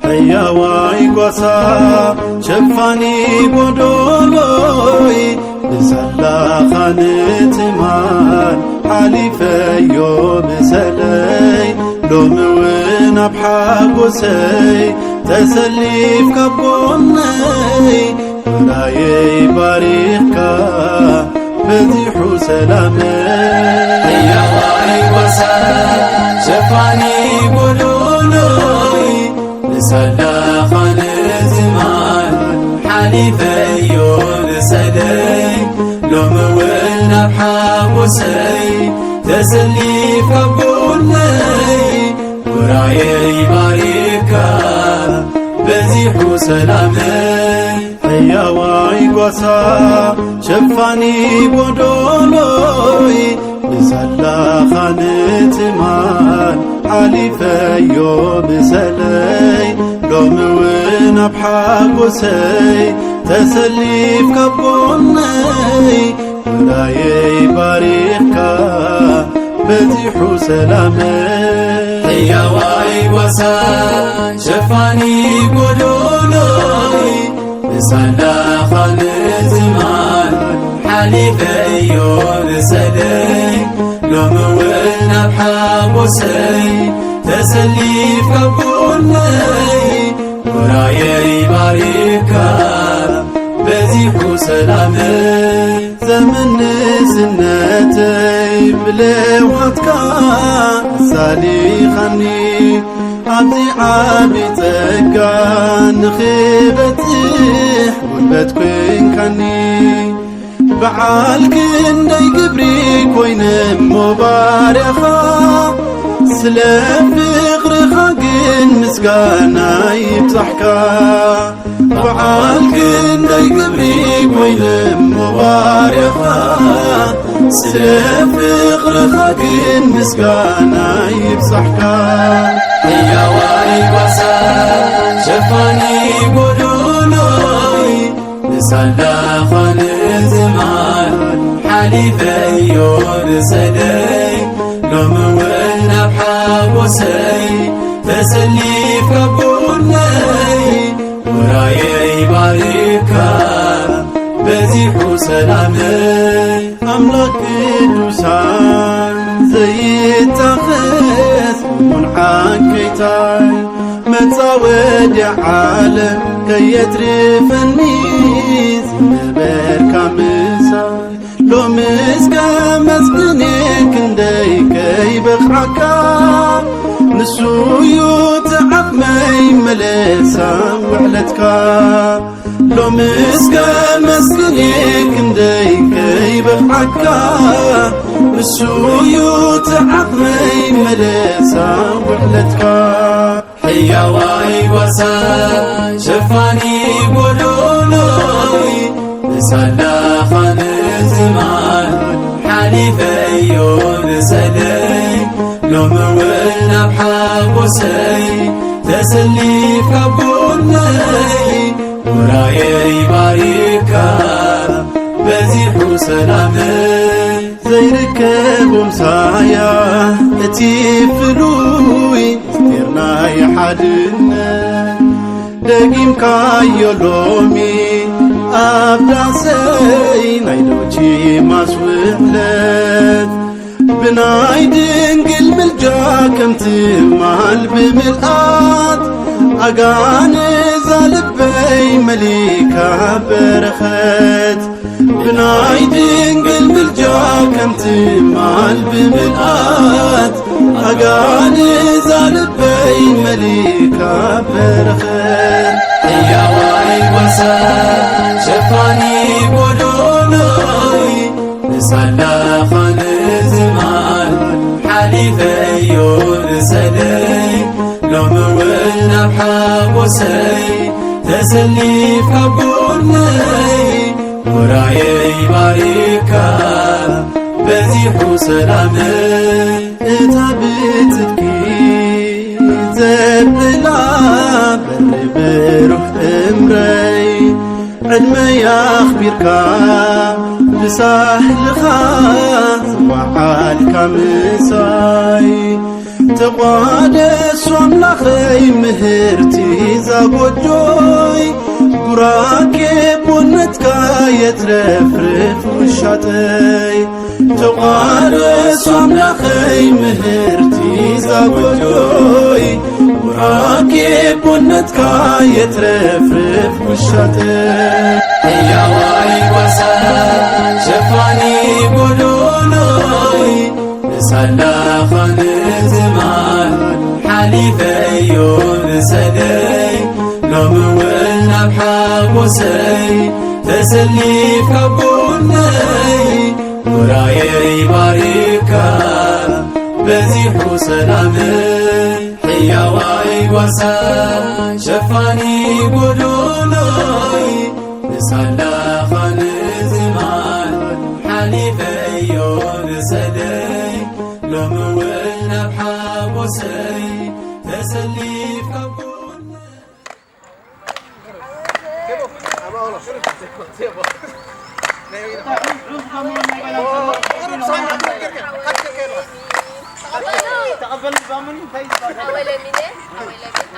ሕያዋይ ጓሳ ሸፋኒ ጎዶሎይ ብሰላኻ ንትማል ሓሊፈዮ ብሰለይ ሎሚ እውን ኣብ ሓጎሰይ ተሰሊፍካ ጎነይ ውራየይ ባሪኽካ በዚሑ ሰላመይ ሕያዋይ ጓሳ ሸፋኒ ጎዶሎይ ብሰላኻ ንትማል ሓሊፈዮ ብሰለይ ሎሚ እውን ኣብ ሓጎሰይ ተሰሊፍካ ጎነይ ውራየይ ባሪኽካ በዚሑ ሰላመይ ሕያዋይ ጓሳ ሸፋኒ ጎዶሎይ ብሰላኻ ንትማል ሓሊፈዮ ብሰለይ ሎሚ እውን ኣብ ሓጎሰይ ተሰሊፍካ ጎነይ ውራየይ ባሪኽካ በዚሑ ሰላመይ ሕያዋይ ጓሳ ሸፋኒ ጎዶሎይ ብሰላኻ ንትማል ሓሊፈዮ ብሰለይ ሎሚ እውን ኣብ ሓጎሰይ ተሰሊፍካ ጎነይ ውራየይ ባሪኽካ በዚሑ ሰላመይ ዘመን ንእስነተይ ብለውሃትካ ኣሳሊኻኒ ኣብዚ ዓብዪ ጸጋ ንኽበጽሕ ጉልበት ኮይንካኒ በዓል ክንደይ ግብሪ ኮይነ እሞ ባርያኻ ስለ ፍቕርኻ ግን ምስጋና ይብዛሕካ በዓል ክንደይ ግብሪ ኮይነ እሞ ባርያኻ ስለ ፍቕርኻ ግን ምስጋና ይብዛሕካ ሕያዋይ ጓሳ ሸፋኒ ጎዶሎይ ብሰላኻ ንትማል ሓሊፈዮ ብሰለይ ሎሚ እውን ኣብ ሓጎሰይ ተሰሊፍካ ጎነይ ውራየይ ባሪኽካ በዚሑ ሰላመይ ኣምላክ ቅዱሳን ዘይታኸስ ሙንዓን ከይታይ መጻወዲ ዓለም ከየትርፈኒ ዝነበርካ ምሳይ ሎሚ እስከ መስግን ክንደይ ከይበቕዓካ ንሱ እዩ ተዓቕመይ መለሳ ውዕለትካ ሎሚ እስከ መስግን ክንደይ ከይበቕዓካ ንሱ እዩ ተዓቕመይ መለሳ ውዕለትካ ሕያዋይ ጓሳ ሸፋኒ ጎዶሎይ ብሰላኻ ንትማል ሓሊፈዮ ብሰለይ ሎሚ እውን ኣብ ሓጎሰይ ተሰሊፍካ ጎነይ ውራየይ ባሪኽካ በዚሑ ሰላመይ ዘይርከብ ምሳያ እቲ ፍሉይ ምስጢርናይ ሓድነት ደጊምካዮ ሎሚ ኣብ ዳሰይ ናይ ዶቺ ማስውዕለት ብናይ ድንግል ምልጃ ከምቲ ማል ብምልኣት ኣጋንዛ ልበይ መሊካ በረኸት ብናይ ድንግል ምልጃ ከምቲ ማል ብምልኣት ኣጋንዛ ልበይ መሊካ በረኸት ሕያዋይ ጓሳ ሸፋኒ ጎዶሎይ مسلا خان زمان حليفي يرسلي لو مولنا بحاقوسي تسلي في قبولي وراي باريكا بزيحو سلامي اتابتكي زبلا بروح امري علمي أخبركا بسهلخا وحالك مساي تقادس وملخي مهرتي زاقوجوي براكي بونتكا يترفرف وشاتي تقادس وملخي مهرتي زاقوجوي براكي بونتكا يترفرف وشاتي يا واي وسا شفاني قولوني مسلا خان زمان حليفي يرسلي لو مولنا بحاقوسي تسلي في قبولي وراي باريكا بزيحو سلامي حيا واي وسا شفاني قولوني مسلا خان زمان حليفي يرسلي لو مولنا بحاقوسي تسلي في قبولي تقبل الباموني حوالي مني حوالي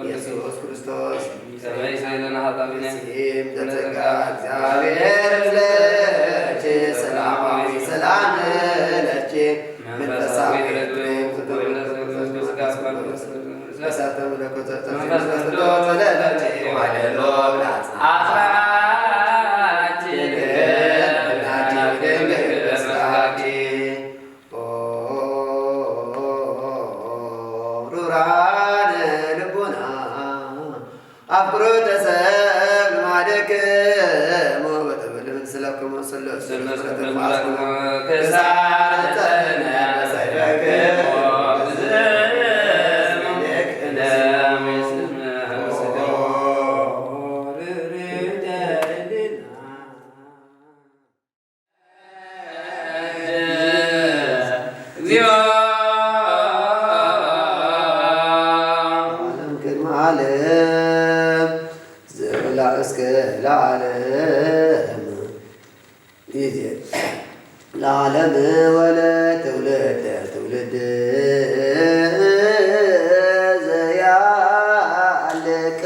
ኢየሱስ ክርስቶስ ሰማይና ሀጣቢነ ተዘጋ እግዚአብሔር ለች ሰላማዊ ሰላም ለች መንፈሳዊ ለዓለም ወለትውልድ ትውልድ ዘያልቅ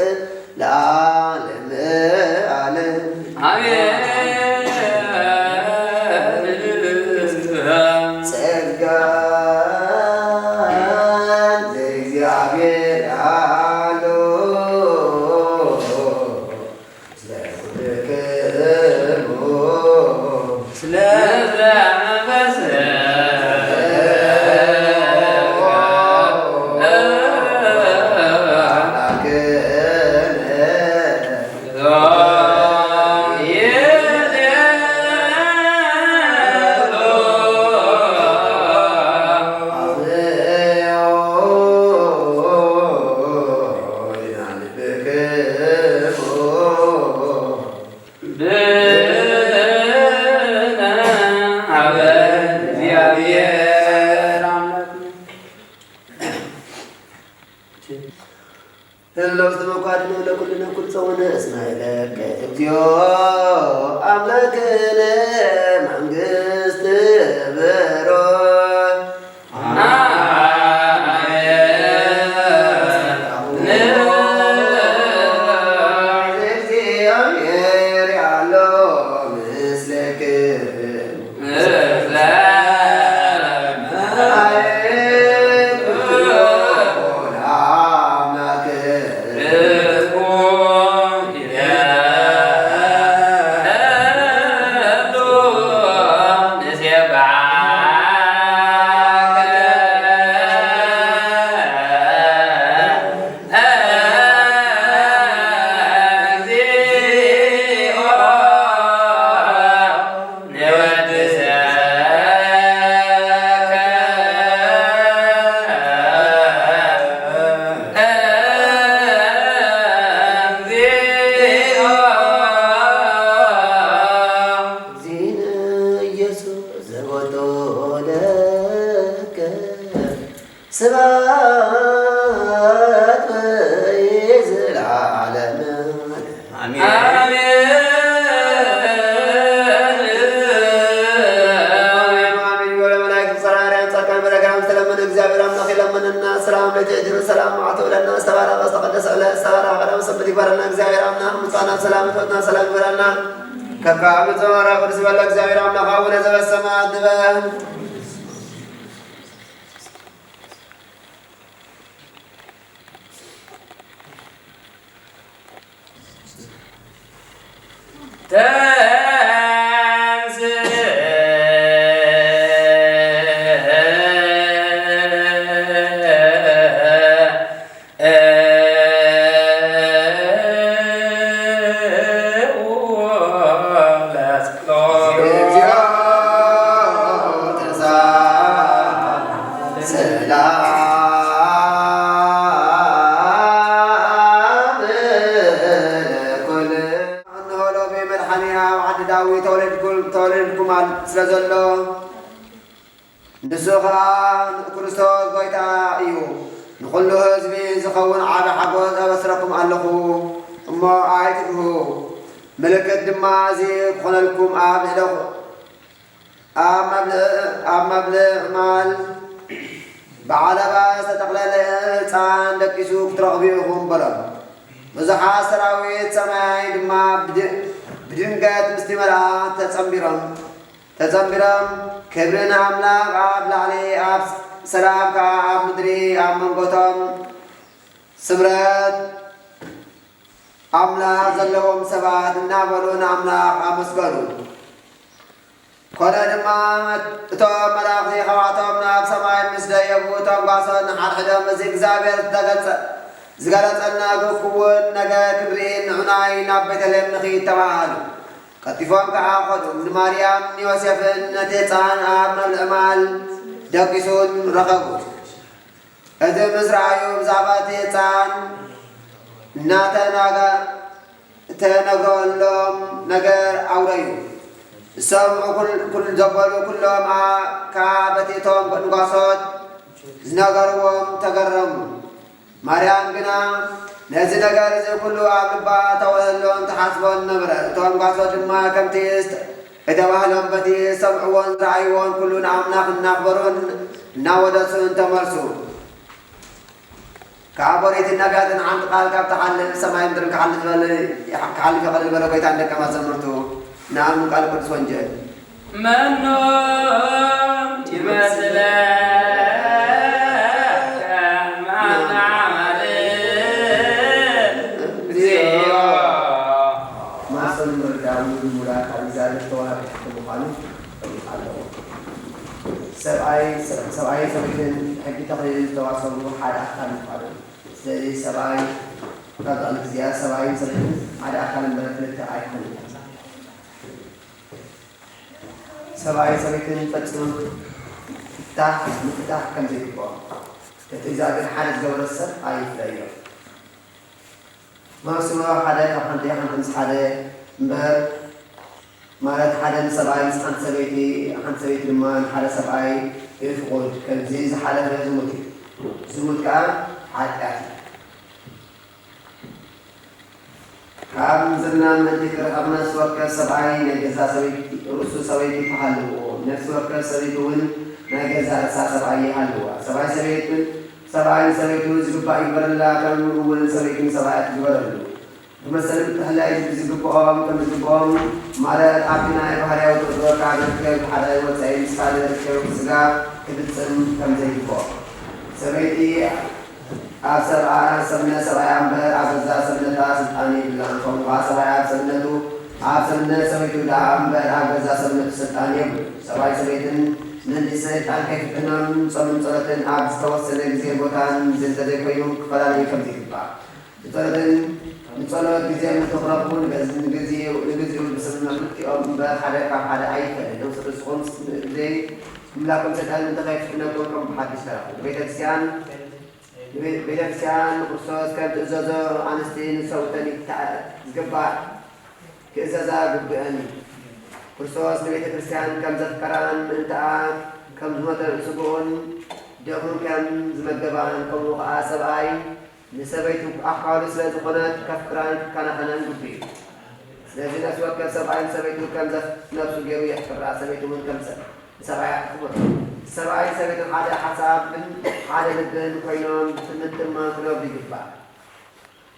ለዓለም ዓለም ጸጋ ለእግዚአብሔር ያለው ለውስጥ መቋድኖ ለኩልነ ኩል ሰውነ እስማኤለከ እግዚኦ አምላክነ መንግስት በሮ እግዚአብሔር ያለው ምስለክ ስብሐት ወዘለዓለም አሜን አሜን። ወለመላእክት ጸራሪያን ጻድቃን በረከራም ስለምን እግዚአብሔር አምላክ የለመንና ሰላም ለተድር ሰላም አተወለና ሰባራ በስተቀደሰ ለሰባራ ቀደም ሰብት ይባረና እግዚአብሔር አምላክ ምጻና ሰላም ተወና ሰላም ይበራና ከካብ ጸራ ቅዱስ በላ እግዚአብሔር አምላክ አቡነ ዘበሰማያት ትበል نسوخا كريستوس قويتا إيو نقول له هزبي زخون عابا حقوز أبسركم ألخو أما آيته ملكة دمازي بخون لكم أما بالعمال بعلبا ستقلل تان دكيسوك ترغبيهم بلا مزحا سراويت سماي دما بدنقات مستمرات تزنبرم كبرنا أملاك عاب لعلي عاب سلام كعاب مدري عاب منقطم سمرات أملاك زلهم سبات نابلون أملاك أمسقلون كنا دما توم ملاقي خواتهم ناب سماي مسد يبوتهم قاصد نحر حدهم مزيق زابير زغلت أننا كون نجا كبرين عناي نبت لهم نخي تبعال كتفهم كعاقد من مريم يوسف نتيتان آمن الأمال دقيسون رقبوا إذا مزرعيو زاباتي تان ناتا تنقل لهم نجار أوريو سمعوا كل جبلوا كلهم كعبتهم بنقاصد نقروهم تقرموا مريم بنا نزل نجار زي كله عقبا تولون تحسبون نبرة توم قاصد ما كم تيست إذا وهلهم بدي سمعون رعيون كلنا عم نخبرون نودسون تمرسون كعبريت النبيات عن قال كاب تحلل سما يمدرك حل في قلب البلد بيت عندك كما زمرتو نعم قال قدس وانجل منو يمثلك سبعي سبعين حكي تقرير التواصل حال أحكام القانون سبعي سبعي قطع الزيادة سبعي سبعين على أحكام البلد للتعايش سبعي سبعين فتنون مفتاح كم زي كبار إذا كان حالة جور السر أي فلايو ما سمع حدا كحنتي حنتمس حدا مبر مالت حدا سبعي مسحن سبيتي لما حدا سبعي يفقد كالزيز حدا زموت كان حتى كم زلنا من ذكر أبنا سوكا سبعي نجزا سبيتي رسو سبيتي فحلو نفس سوكا سبيتون نجزا سبعي حلو سبعي سبيتون زلبا يبر الله كم أول سبيتون سبعي تجبرلو مثلا هلا يجي بقام كم بقام مالت عبنا يبهر يوتر كعبنا كيف حدا يوتر يسال كيف سجا كبتسن كم زي بقام سبيتي أبصر سبنا سبعي عمبر أبصر سبنا تاس ثاني بلان فم أبصر سبنا تو أبصر سبيتو دا عمبر أبصر سبنا ثاني سبعي سبيتن نندسة عن كيف تنام سبنا صلتن أبصر توصل زي بوتان زي تدري كيوم فلان يكم زي كبار صلتن نصلي بزيادة تقربون نجزي بسمنا ملكي أو بحدا كحدا عيفة لو سرسخون زي ملاكم ستان نتغير فينا كم بحد يشترك بيت كريستيان أستاذ كانت إزازة عنستين صوتني تقبع كإزازة قبعني أستاذ بيت كريستيان كم ذكران انت كم زمت سبون دهم كم زمت قبعان كم وقع سبعي نسبيت أحوال سلسلة قناة كفكران كان خنان قبي لكن أسوأ كم سبعين سبيت كم نفس الجو يحفر سبيت من كم سبعين سبعين سبيت على حساب من على لبن كينام تنتم ما كنا بيجبا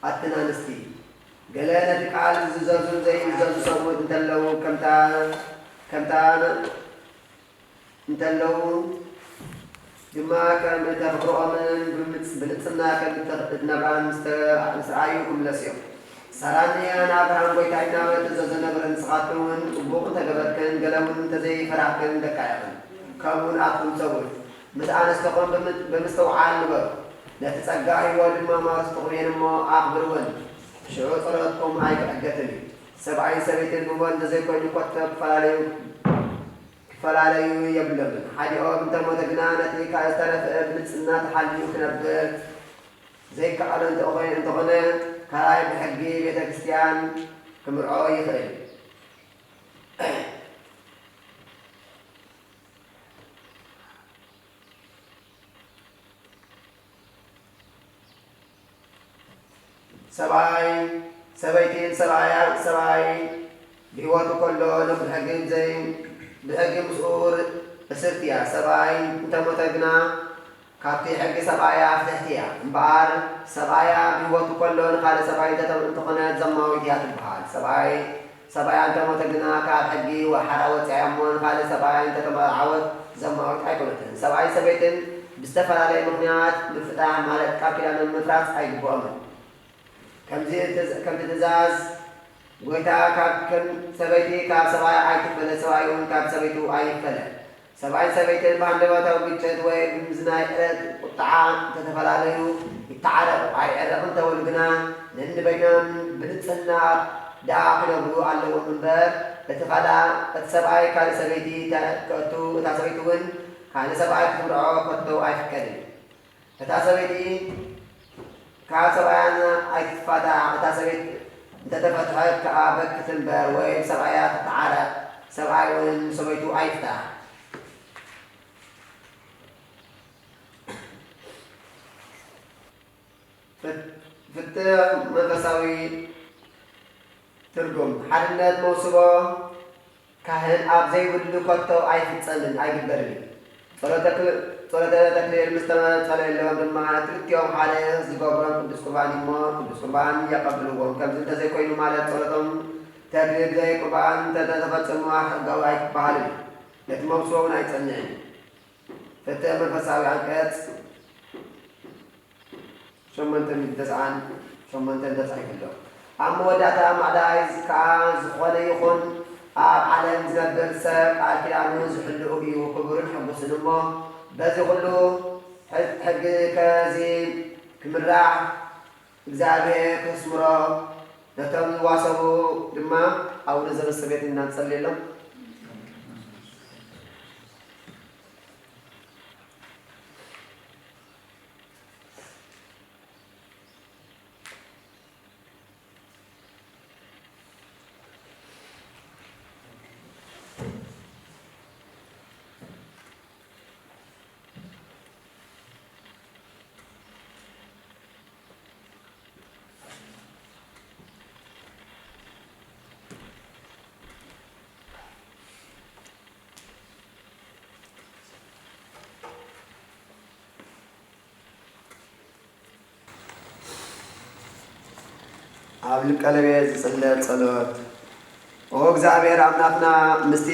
أتنا نستي قلنا تقال زوج زي زوج صوت انتلو كم تان انتلو جماعة كان متفقروا من بنتنا كان نبان مستعيوكم لسيوم سراني أنا أفهم بيتاينا وتزوجنا برنسقاتون وبوق تجبر كان قلمون تزي فرح كان دكايرن كمون أقوم سوي متأنا استقام بمستوعان نبر لا تتسقعي ولما ما استقرين ما أخبرون شعور صلاتكم عيب أجتني سبعين سبيت البوان تزي كون يكتب فلالي يبلغ حدي أو بنت متجنانة كأستلف ابن سنات حالي وكنبر زي كأن أنت غنى كراي بحقي بيت كريستيان كمرعوي خير ሰብኣይ ሰበይትን ሰብኣይ ብህይወቱ ከሎ ብሕጊ ምስኡር እስርት እያ ሰብኣይ እንተሞተ ግና ካብቲ ሕጊ ሰብኣያ ፍትሕቲ እያ እምበኣር ሰብኣያ ብህይወቱ ከሎ ንካልእ ሰብኣይ እንተኾነት ዘማዊት እያ ትበሃል ሰብኣያ እንተሞተ ግና ካብ ሕጊ ሓራ ወፂኣ እሞ ንካልእ ሰብኣይ እንተተመዓወት ዘማዊት ኣይኮነትን ሰብኣይ ሰበይትን ብዝተፈላለየ ምክንያት ምፍታሕ ማለት ቃል ኪዳን ምፍራስ ኣይግብኦምን ከምቲ ትእዛዝ ጎይታ ከም ሰበይቲ ካብ ሰብኣይ ኣይትፈለ ሰብኣይ እውን ካብ ሰበይቱ ኣይፈለ ሰብኣይ ሰበይትን ብሃንደበታዊ ግጭት ወይ ብምዝናይ ዕለት ቁጣዓ ተተፈላለዩ ይተዓረቑ ኣይዕረቕ እንተበሉ ግና ነንበይኖም ብንፅህና ደኣ ክነብሩ ኣለዎም እምበር እቲ ሰብኣይ ካልእ ሰበይቲ ከእቱ እታ ሰበይቲ እውን ካልእ ሰብኣይ ክትምርዖ ከቶ ኣይፍቀድን እታ ሰበይቲ ካብ ሰብኣያን ኣይትፋታሕ እታ ሰበይቲ እንተተፈትሐት ከዓ በክት እምበር ወይ ሰብኣያ ትተዓረቕ ሰብኣይ እውን ሰበይቱ ኣይፍታሕ ፍትሕ መንፈሳዊ ትርጉም ሓድነት መውስቦ ካህን ኣብ ዘይብሉ ከቶ ኣይፍፀምን ኣይግበርን ጸሎተ ተክሊል ምስ ተጸለየሎም ድማ ክልቲኦም ሓደ ዝገብሮም ቅዱስ ቁርባን እሞ ቅዱስ ቁርባን የቀብልዎም ከምዚ እንተዘይኮይኑ ማለት ጸሎቶም ተክሊል ዘይ ቁርባን እንተተፈጸሙ ሕጋዊ ኣይክበሃልን ነቲ መውስቦ እውን ኣይጸንዕን ፍትሕ መንፈሳዊ አንቀጽ 8 ተጻሒፉሎ ኣብ መወዳእታ ማዕዳይ ከዓ ዝኾነ ይኹን ኣብ ዓለም ዝነብር ሰብ ቃል ኪዳኑ ዝሕልኡ እዩ ክቡርን ሕጉስን እሞ በዚ ኩሉ ሕጊ ከዚ ክምራሕ እግዚአብሔር ክስምሮ ነቶም ዝዋሰቡ ድማ ኣቡነ ዘበሰቤት እናንጸልየሎም ኣብ ቀለቤት ዝጽለይ ጸሎት ኦ እግዚአብሔር አምላክና ምስቲ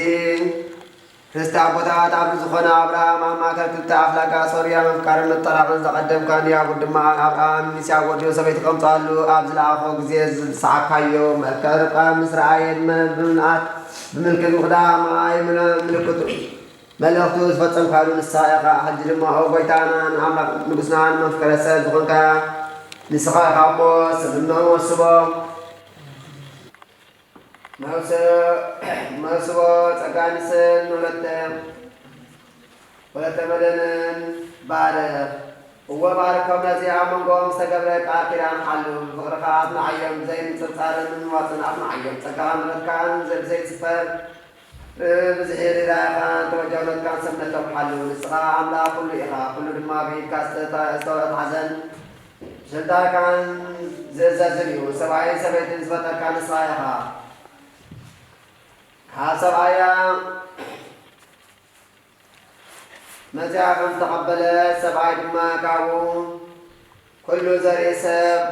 ክርስቲ አቦታት ኣብ ዝኾነ አብርሃም ኣማካር ክልተ ኣፍላጋ ሶርያ መፍቃርን መጠራቕን ዘቐደምካን ያዕቆብ ድማ አብርሃም ይስሐቅ ወዲዮ ሰበይቲ ከምፃሉ ኣብ ዝለኣኾ ግዜ ዝሰዓካዮ መልክዕ ርብቃ ምስ ረኣየን ብምልኣት ብምልክት ምቕዳም ኣይ ምልክቱ መልእኽቱ ዝፈጸምካሉ ንስኻ ኢኻ ሕጂ ድማ ኦ ጎይታናን ኣምላክ ንጉስናን መፍቀረ ሰብ ዝኾንካ ንስኻ ኢኻ እሞ ስብነኦም ወስቦ መውስቦ ጸጋንስን ወለተ መደንን ባርኽ እወ ባርኮም ነዚ ኣብ መንጎኦም ዝተገብረ ቃል ኪዳን ሓሉ ፍቕርኻ ኣጽንዓዮም ዘይምፅርጻርን ምንዋፅን ኣጽንዓዮም ጸጋኻ ምሕረትካን ዘይዝፈር ብዝሒር ራእኻን ተወጃውነትካን ሰብነቶም ሓሉ ንስኻ ኣምላኽ ኩሉ ኢኻ ኩሉ ድማ ብኢድካ ዝተተሓዘን ስልጣንካን ዝእዘዝን እዩ ሰብኣይ ሰበይትን ዝፈጠርካ ንስኻ ኢኻ ካብ ሰብኣያ መዚኣ ከም ዝተቐበለ ሰብኣይ ድማ ካብኡ ኩሉ ዘርኢ ሰብ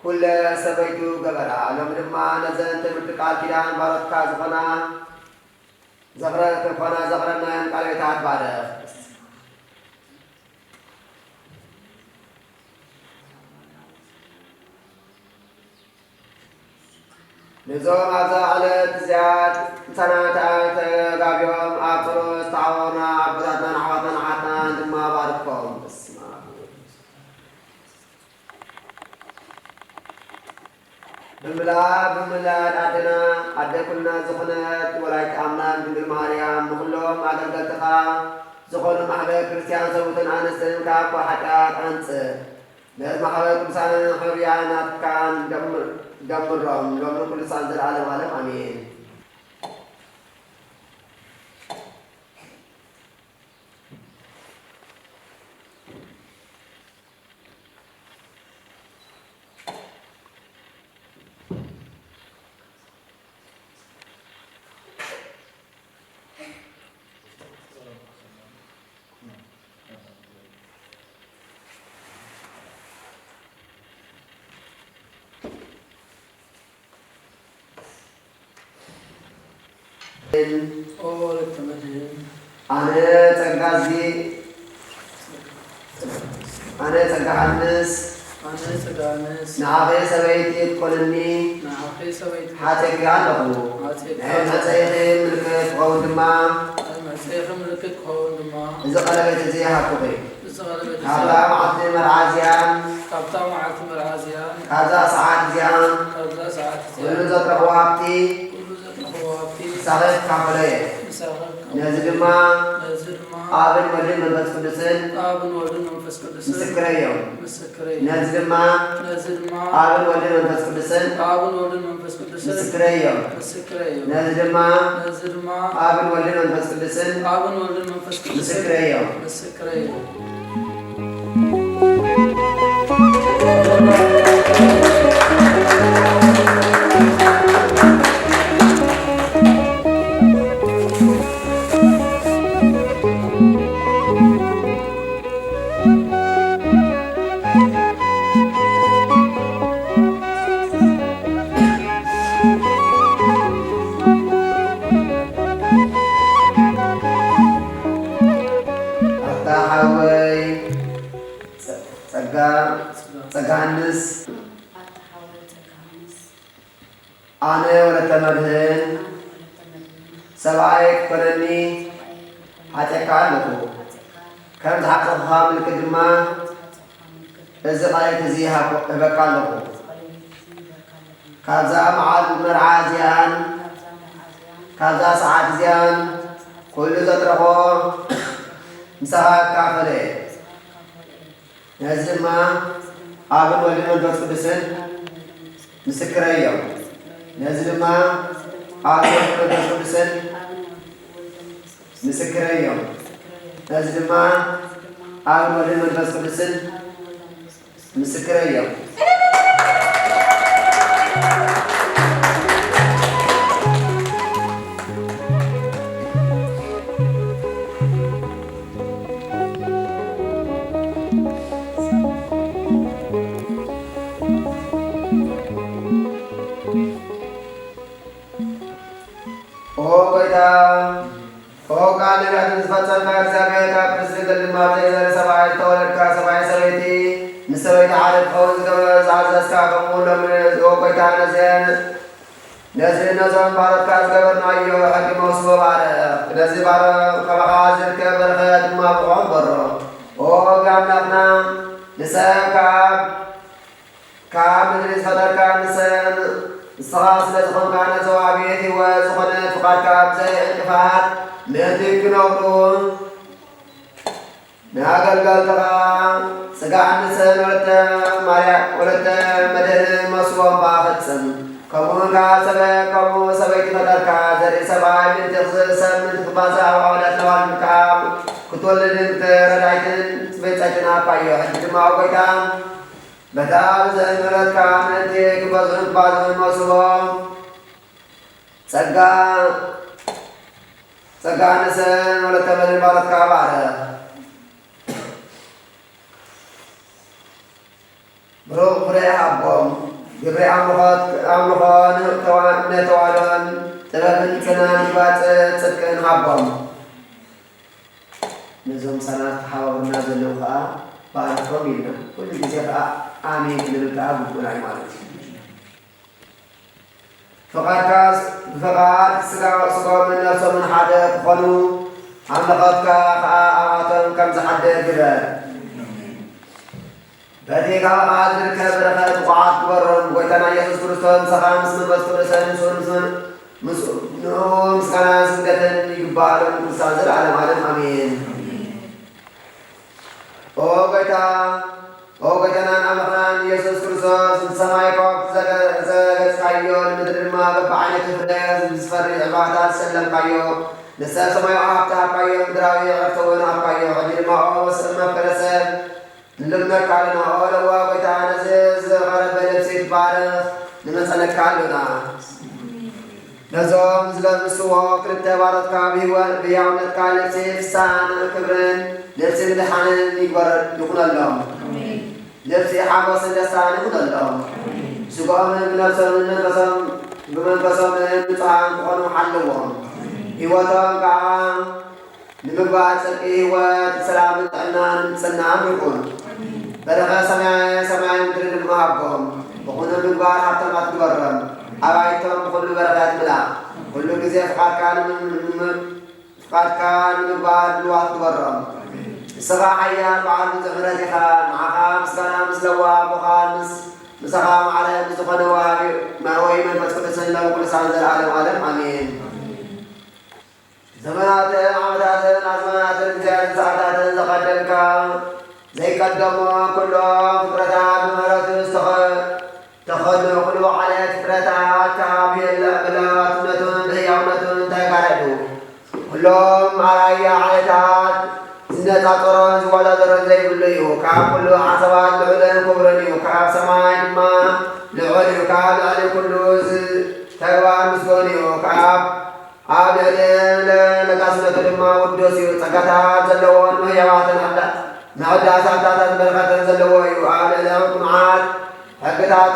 ኩለ ሰበይቱ ገበራ ሎሚ ድማ ነዘን ትምህርቲ ቃል ኪዳን ባሮትካ ዝኾና ዘኽረናየን ቃል ቤታት ባርኽ ንዞም ኣብዛ ዕለት እዚኣት ሰናታት ተጋቢኦም ኣብ ጸሎት ዝተዓወና ኣቦታትናን ኣሕዋትናን ኣሓትናን ድማ ባርኮም ብምልኣድ ኣደና ኣደ ኩልና ዝኾነት ወላዲተ ኣምላክ ድንግል ማርያም ንኹሎም ኣገልገልትኻ ዝኾኑ ማሕበር ክርስቲያን ሰብኡትን ኣንስትን ካብ ኃጢአት አንጽህ ነዝ ማሕበር ቅዱሳንን ሕሩያናትካን ደምሮም ሎሚ ቅዱሳን ዘለዓለም ዓለም አሜን። أنا تنقذي أنا تنقعنس نعاقي سويتي تقولني حاتك عنه أنا سيخي ملكت قول دما إذا قلبت زيها كوبي هذا معطي مرعازيان هذا ساعات زيان كل ذات ربوابتي ساقط كافلي نزل ما آبن ولد منفس قدسن مسكريو نزل ما آبن ولد منفس قدسن مسكريو نزل ما آبن ولد منفس قدسن مسكريو تجانس أنا ولا تمرهن سبعك فلني حتى كارلكو كم تحققها من الكلمة إذا قالت زيها بكارلكو كذا معاد مرعازيان كذا ساعات زيان كل ذكره مساحة كافلة نزل ما آبن ولد منفس قدسن مسكريو نزل ما آبن ولد منفس قدسن مسكريو نزل ما آبن ولد منفس قدسن مسكريو نزل نزل بارك كازغبرنا يو حق موسو بارك نزل بارك كبخازر كبرخد ما بعبر او غامنا نسكاب كامل صدر كان سن صراص لزخن كان زوابيتي وزخن فقاد كاب زي انتفاعات نهديك نورو ناقل ترى سقع نسن ولت مدن مسوى بافتسن كمون كاسبة كمون سبيت مدر كازر سبعة من تخص من تبازع وعلى نوال مكاب كتول لنت ردايتن سبيت سجنا بايو حد ما وقتام بدال زمرت كامل تيك بزرگ بازن مسوى سقع نسن ولت مدن بارت كابارة بري حبهم جبري عمرخان نتوالون تبابن كنان يبات صدقن حبهم نزوم سنة حاورنا زلوها باركم بينا كل جزء آمين للتعب بكل عمالك فقط سقا من نفسه من حدا بخلو عم لقد كأعطم كم زحدة جبال بديك عادر كبرخات وعاد برم ويتنا يسوع كريستوس سخام اسم بسترسان نوم سكان سكتن يبارك مسازر على عالم آمين أو قيتنا نعمخان يسوع كريستوس سماي كوك زغت كايو المدر ما ببعين تفرز بسفر عبادات سلم كايو نسال سماي عابتا كايو مدراوي عرفتون كايو عجل ما هو سلم كرسل لما كان أول واقع نزز غرب لبسيت بارخ نمسلك كالنا نزوم زلم سواق للتبارت كابي وبيعمل كالب سيف سان كبرن لبسي مدحان يكبر يكون اللهم لبسي حابس الجسان يكون اللهم سقام من نفسه من بمن بسم من بطعام بخنو حلوهم ሕይወቶም ከዓ ንምግባር ጽድቂ ሕይወት ሰላምን ጥዕናን ንጽናን ይኹን በረኸ ሰማይ ምድሪ ንምሃቦም ብኹሉ ምግባር ሃብቶማት ግበሮም ኣባይቶም ብኹሉ በረኸት ምላእ ኩሉ ግዜ ፍቓድካ ንምግባር ድልዋት ግበሮም ንስኻ ሓያል በዓል ብዙሕ ምሕረት ኢኻ ንዓኻ ምስጋና ምስ ለዋ ቦኻ ምስኻ ማዕረ ንዝኾነ ወሃቢ መርወይ መንፈስ ቅዱስን ለው ኩሉ ሳን ዘለዓለም ዓለም ኣሜን ዘመናትን ዓመታትን ኣዝማናትን እግዚአብሔር ሰዓታትን ዘቐደምካ ዘይቀደሞ ኩሎም ፍጥረታት ብምህረቱ ተኸዱ ኩሉ ዓለት ፍጥረታት ብለዋትነቱን ብህያውነቱን ተጋረዱ ኩሎም ዓራያ ዓለታት ዝነፃፀሮን ዝወዳደሮን ዘይብሉ እዩ ካብ ኩሉ ዓሰባት ልዑልን ክቡርን እዩ ካብ ሰማይ ድማ ልዑል እዩ ካብ ልዕሊ ኩሉ ተግባር ምስጎን እዩ ኣብ ልዕሊ ለጋስነቱ ድማ ውዱስ እዩ ጸጋታት ዘለዎን ምሕያዋትን መዕዳሳታት በረኸትን ዘለዎ እዩ ኣብ ልዕሊ ቁምዓት ሕግታቱ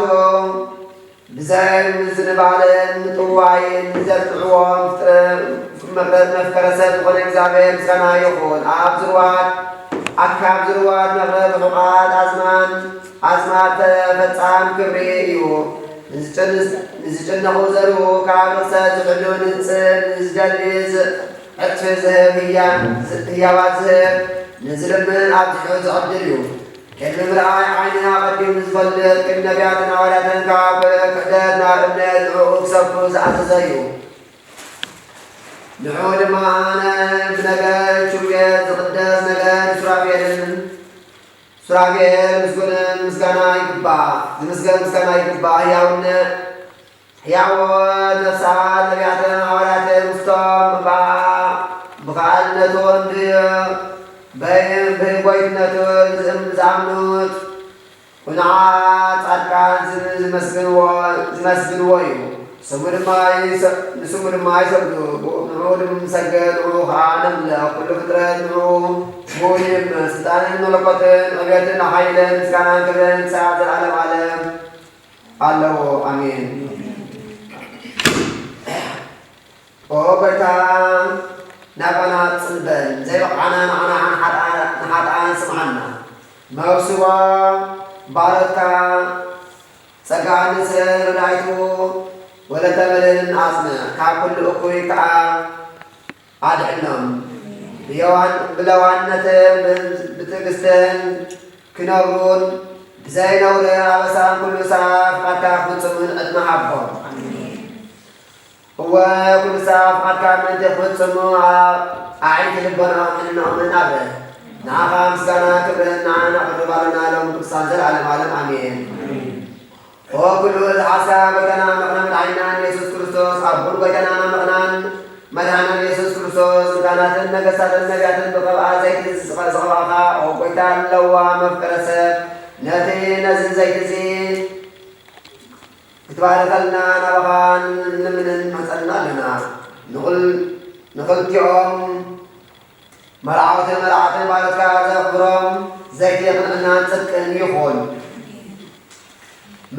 ብዘይ ምዝንባልን ምጥዋይን ዘርትዕዎም መፍከረሰብ ዝኾነ እግዚአብሔር ምስጋና ይኹን ኣብ ዝርዋት ኣካብ ዝርዋት መኽረብ ሕቋት ኣዝማት ፈጻም ክብሪ እዩ ንዝጭነኹ ዘርኡ ካብ ርክሰት ዝሕሉ ንፅን ንዝደሊ ዕጥፊ ዝህብ ህያባት ዝህብ ንዝልምን ኣብ ዝሕሑ ዝዕድል እዩ ቅድሚ ምርኣይ ዓይንና ቀዲሙ ዝፈልጥ ቅድሚ ነቢያትን ሐዋርያትን ካብ ክሕደት ናብ እምነት ንዕኡ ክሰብኩ ዝኣዘዘ እዩ ንዕኡ ድማ ኣነ ብነገር ቹርጌት ዝቕደስ ነገር ሱራፌል ምስጉንን ምስጋና ይግባእ ዝምስገን ምስጋና ይግባእ ሕያወት ነፍሳት ነቢያትን ሐዋርያትን ምስቶም ብካልነቱን ብጎይትነቱን ዝኣምኑት ቁንዓት ጻድቃን ዝመስግንዎ እዩ ንስሙ ድማ ይሰግዱ ንዕኡ ንምሰገድ ንዕኡ ከዓ ነምልኽ ኩሉ ፍጥረት ንዕኡ ሙን ይምስ ስልጣንን መለኮትን ዕብየትን ሓይልን ምስጋናን ክብርን ክሳብ ዘለዓለም ዓለም ኣለዎ ኣሜን ኦ ጎይታ ናባና ጽንበል ዘይበቕዓና ንዓና ንሓጥኣን ስምዓና መብስዋ ባረትካ ጸጋ ንስር ረዳይቱ ወለተ መድህንን ኣጽንዕ ካብ ኩሉ እኩይ ከዓ ኣድዕኖም ብለዋነትን ብትዕግስትን ክነብሩን ብዘይነውሪ ኣበሳን ኩሉ ሳብ ፍቓድካ ክፍጽሙን ዕድመ ሃቦም እወ ኩሉ ሳብ ፍቓድካ ምእንቲ ክፍጽሙ ኣዒንቲ ልቦናኦም ሕንኖምን ኣብርህ ንዓኻ ምስጋና ክብርን ንዓና ቅርባልና ሎም ቅዱሳን ዘለዓለም ዓለም ኣሜን ኦ ኩሉ እዚ ሓሳብ ጎይታና መቕናን መድኃኒትናን ኢየሱስ ክርስቶስ ኣቦን ጎይታናና መቕናን መድኃኒትናን ኢየሱስ ክርስቶስ ስልጣናትን ነገሥታትን ነቢያትን ብቕብኣት ዘይቲ ዝቐብኣኻ ኦ ጎይታ ለዋ መፍቀረ ሰብ ነዚ ዘይቲ እዚ ክትባረከልና ናባኻ ንምንን መፀልና ኣለና ንኽልቲኦም መርዓውትን መርዓትን ባለትካ ዘኽብሮም ዘይቲ ቅንዕናን ጽድቅን ይኹን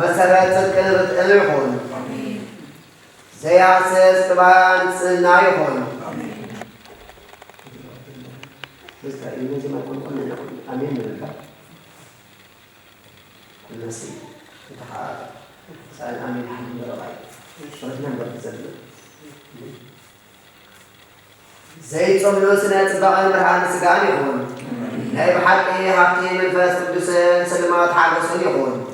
መሰረት ጽድቅን ርትዕን ይኹን ዘይሃስስ ጥባን ንጽህና ይኹን አሜን ንብልካ ኩነሲ سأل آمين الحمد لله رجنا بركزنا زي صملو سنة تبقى برهان سجان يكون لا يبحث إيه حقي من فاس قدس سلمات حاجة يكون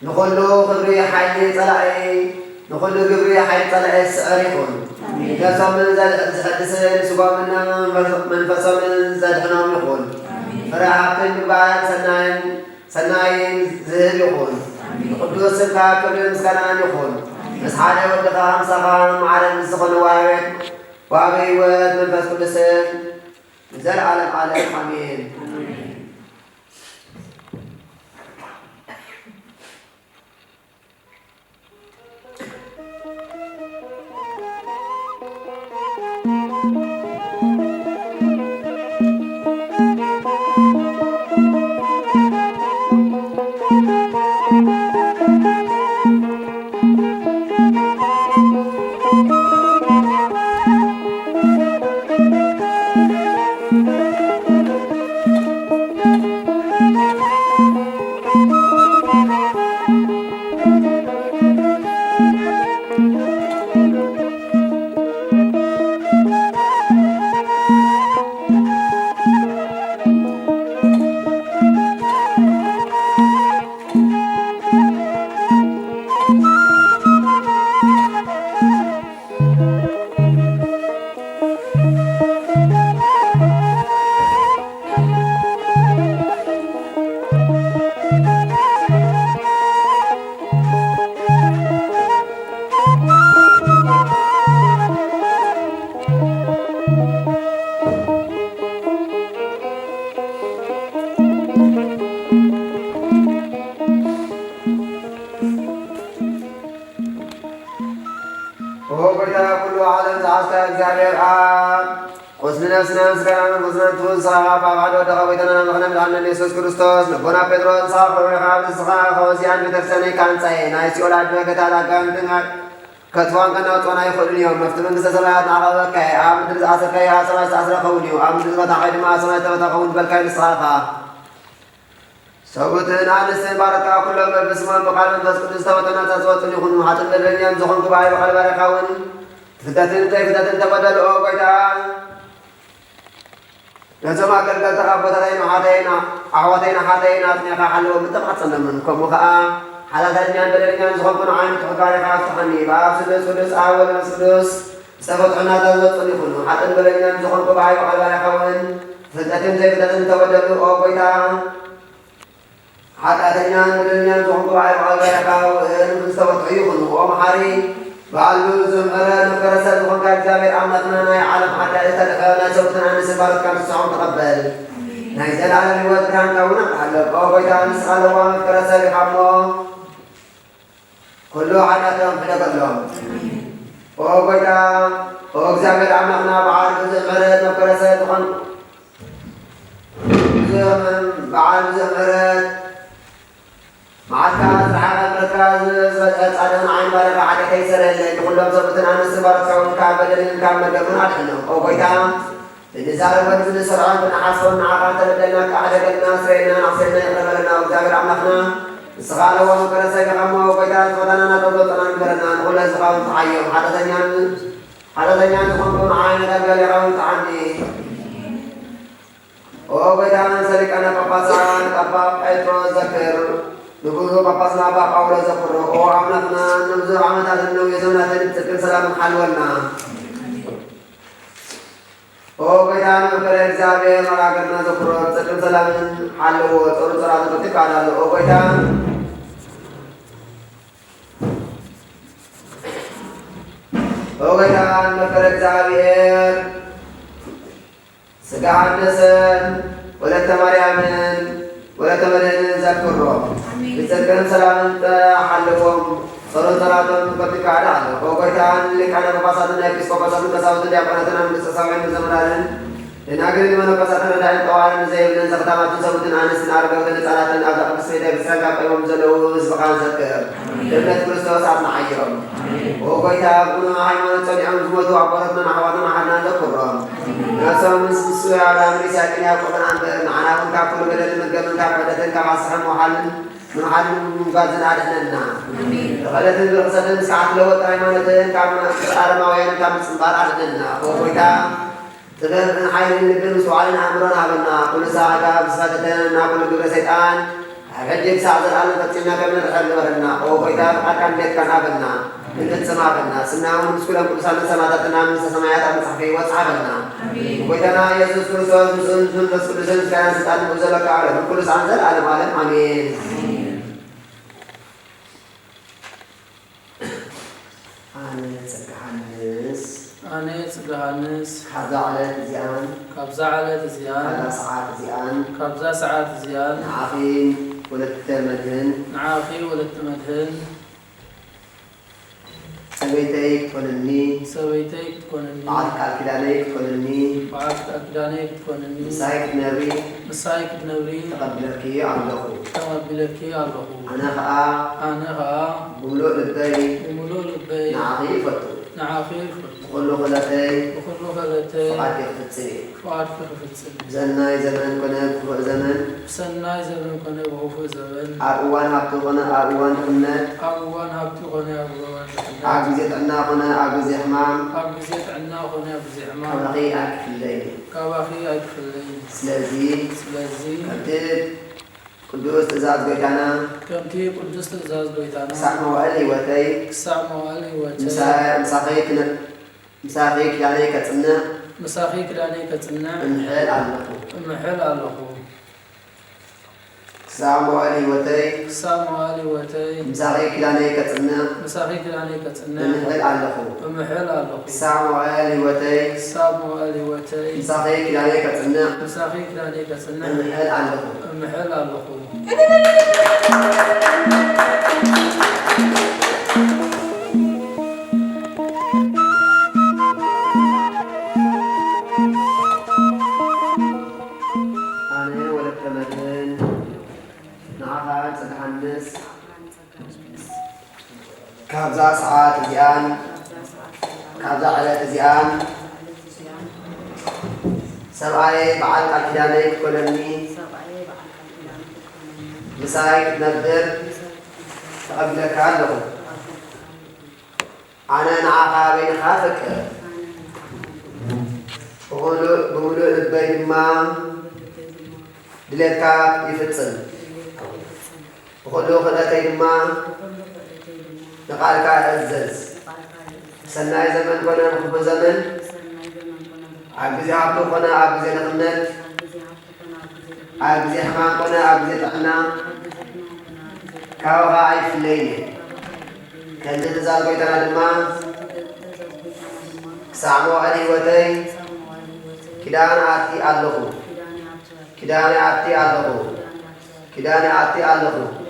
نقول له خبري حي طلعي نقول له خبري حي طلعي السعر يكون لا صمل زاد حدث سبا من فصل زادنا يكون فرحتين بعد سناين زهر يكون قدوس كبر مسكنان يكون مسحانه ودقا همسخان معلم السخن وابي ود من فاس قدس زل عالم عالم امين كل عالم تعسك እግዚአብሔር አብ قسم نفسنا مسكنا من قسم توسع بعد ودخويتنا مخنا من عند يسوع كريستوس نبونا بيتروس صافر ونخاف الصخاء خوزيان بترسني كان صحيح نايس يولاد بكتالا كان تنهار كتوان كنا وطوانا يخلون يوم مفتمن قصة سمايات نعقبك كي عام مدرس عصر كي سمايات عصر خونيو عام مدرس بتاعي ما سمايات بتاعون بالكاين الصخاء سوتنا نسن باركا كلهم بسمان بقال من بس كل سوتنا تزوتني يخون حتى الدنيا زخون كباي بقال باركاون فتاتن تبدل أو كيدا نزما كل تقبلتين وحاتين أعواتين حاتين أثناء حلو متفق منكم وخاء على ذلك بدلنا زخون عين تقال خاص تحني باب سدس أول سدس سوتنا تزوتني يخون حتى الدنيا زخون كباي بقال باركاون فتاتن تبدل أو كيدا حتى أتينا بدلنا زخون كباي بقال باركاون مستوى عيون ومحاري بعلو زمرة نكرسات وكان جابر عمتنا ناي عالم حتى إتدخلنا سوتنا نسبارك كان السعون تقبل نايزل على الواد كان كونا على قوة نسأل الله نكرسات بحمو كله حدثهم في كلهم قوة جابر عمتنا بعلو زمرة نكرسات وكان بعلو زمرة معك رحمة بركاز بدأت أنا عين بركة على كيسر اللي كلهم زبطنا نص بركة ونكابل نكمل جمنا عليهم أو كيدا النزار ونزل سرعان بنحصل نعقد بدلنا كعدد الناس رينا نصيرنا يقربنا وجابر عملنا الصغار ومكرسة كم أو كيدا ثمنا نتوضأنا نبرنا نقول الصغار تعيم حتى دنيا تكون عين رجال يوم تعني أو كيدا نسلك أنا باباسان كباب أيتو ذكر نقول باباسنا باب أولا زفر أو عملنا نبذر عملنا أنه يزونا تنتقل سلام حلولنا أو كيدان مكرر إجابة مراكرنا زفر تنتقل سلام حلو تور سرعة تتكالا أو كيدان مكرر إجابة سقعان نسن ولا تماريامن ولا تمرين ذكره بسكن سلام حلهم صلوا صلاتهم كتك على وقيتان لكان بقصاتنا في سقوطاتنا كساوت جابرتنا من السسامين زمران لناقل من بقصاتنا دائم طوال زي من زختامات سوتنا عن سنار قبل صلاتنا أبدا بسيطة بسرقة قيوم زلوا سبقان ذكر لمن كريستوس عطنا عيرهم وقيتان كنا حيوان تبعون زموتوا عبارتنا نحواتنا حنا ذكرهم ناسهم مسوي على أمري ساكن يا قبنا عند معنا ونكافل بدل من قبل كافلة كما صحن من حال مقازن علينا غلط القصة ساعات لو تايمانة كم أرماوين كم سنبار علينا وقتا تقدر من حال اللي سؤالنا أمرنا بنا كل ساعة بسفتنا كل جبر سيطان هجيب ساعة على فتنا كمن الحل ورنا وقتا أكان بيت كان أبنا من السماء بنا سناهم مسكولا كل سنة سماعتنا من السمايات المصحفي وصحابنا وقتنا يسوع كريستوس مسلم كل كان ستان مزلك على كل سنة على العالم آمين أنا سجهانس كابزا على زيان كابزا ساعات زيان نعافي ولت مدهن سويتيك تكونني بعد كالكدانيك تكونني مسايك بنوري تقبلك الله أنا بملوء لبي نعافي فتو كل خلتي بكل خلتي فقد يفتسي فقد كفتسي زناي زمن كنا بفوق زمن سناي زمن كنا بوفو زمن أقوان هبتو كنا أقوان كنا أقوان هبتو كنا أقوان أعجزت عنا كنا أعجز حمام أعجزت عنا كنا أعجز حمام كبخي أكفل الليل كبخي أكفل الليل سلازي كنتب قدوس تزاد بيتانا كمتي قدوس تزاد بيتانا سعمو علي وتي سعمو علي وتي مساخيك يعني كتنا مساخيك يعني كتنا محل علقو محل علقو سعمو علي وتي سعمو علي وتي مساخيك يعني كتنا مساخيك يعني كتنا محل علقو محل علقو سعمو علي وتي سعمو علي وتي مساخيك يعني كتنا مساخيك يعني كتنا محل علقو محل علقو كابزا ساعات زيان كابزا على زيان سبعي بعد الكلاني كلني مساي نبدر قبل كله أنا نعاقا بين خافك بقولوا البين ما دلتك يفتن بقولوا خلتي ما نقالك عزز سناي زمن كنا نخب زمن عبزي عبدو كنا عبزي نخمت عبزي حمام كنا عبزي طحنا كاوها عيف الليل كنت تزال بيتنا دما سعمو علي وتي كدان عاتي اللغو كدان عاتي اللغو كدان عاتي اللغو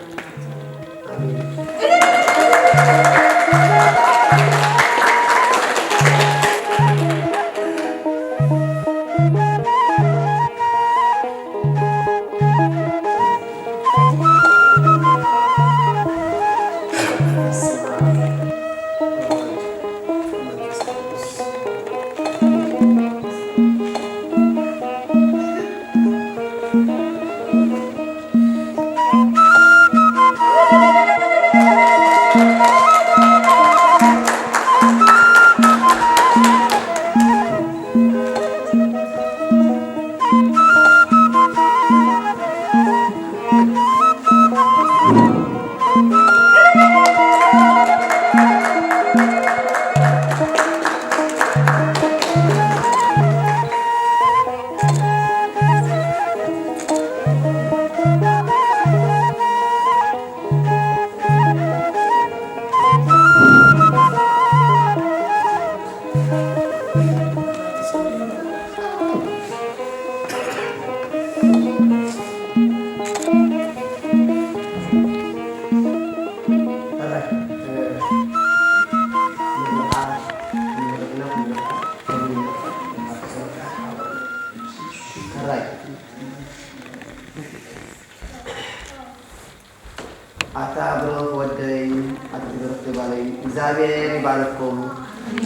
أتابعوا ودي أتبرك بالي زابير يبارككم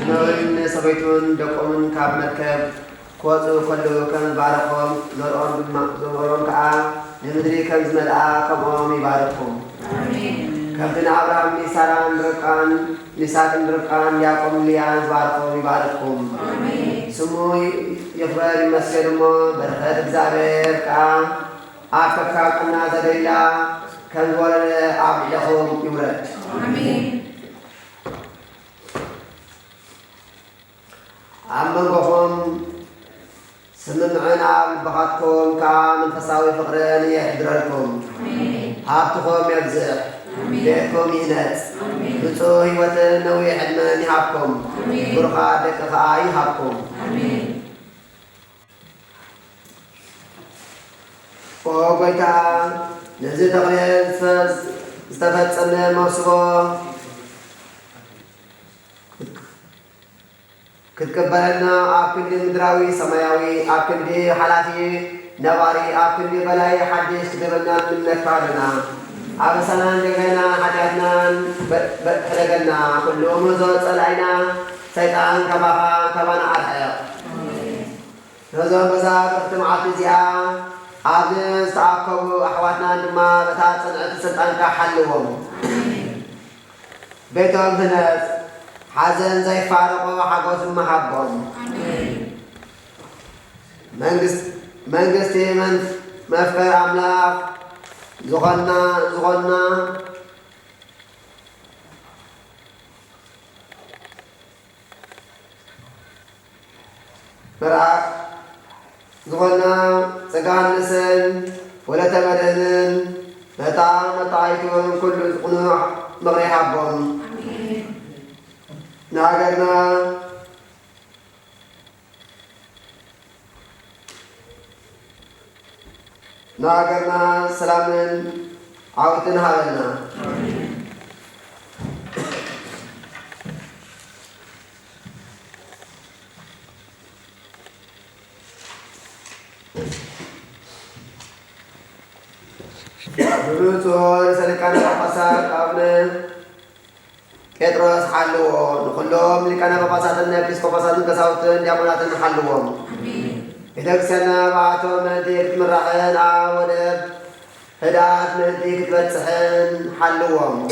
نورين سبيتون دقومن كاب مركب كوزو فلو كان باركم زورون كا نمدري كان زملأ كمهم يبارككم كابتن أبراهام نساران ركان نساكن ركان ياكم ليان باركم يبارككم سمو يخبر مسيرمو برخات زابير كا أكاكا كنا زديلا كان ولا عبدهم يورد آمين أمنكم سمعنا بخاتكم كمن فساوي فقران يحضركم هابتكم يبزح بيتكم ينهز بتوه وتنوي حدمان يحبكم برخا دكخا يحبكم وقويتا نزل تغيير استفدت موسوعة كتقبلنا أكل مدراوي سماوي أكل حلافي نواري أكل بلاي حديث كتبنا من نكارنا أبسنا لقينا حدثنا بحرقنا كلهم زوج صلعنا سيطان كما أرحيا نزل بزار اجتماعات زيا عاد استعقبوا أحواتنا عندما بتاعت سلطان كحلوهم بيتهم هنا حزن زي فارقوا حقوس محبهم منجستي من مفكر أملاك زغنا مرعك زغنا سقان نسن ولا تمدنن مطايتهم كل قنوع مغري حبهم ناقرنا سلامن عاوتن هالنا بروتور سلكان باباسات أبن كتروس حلوون نخلهم لكان باباسات النبيس باباسات نكساوتن ياموناتن حلوون إذا كسرنا بعثوا من تيك مرحين عودب هدات من تيك تبتسحن حلوهم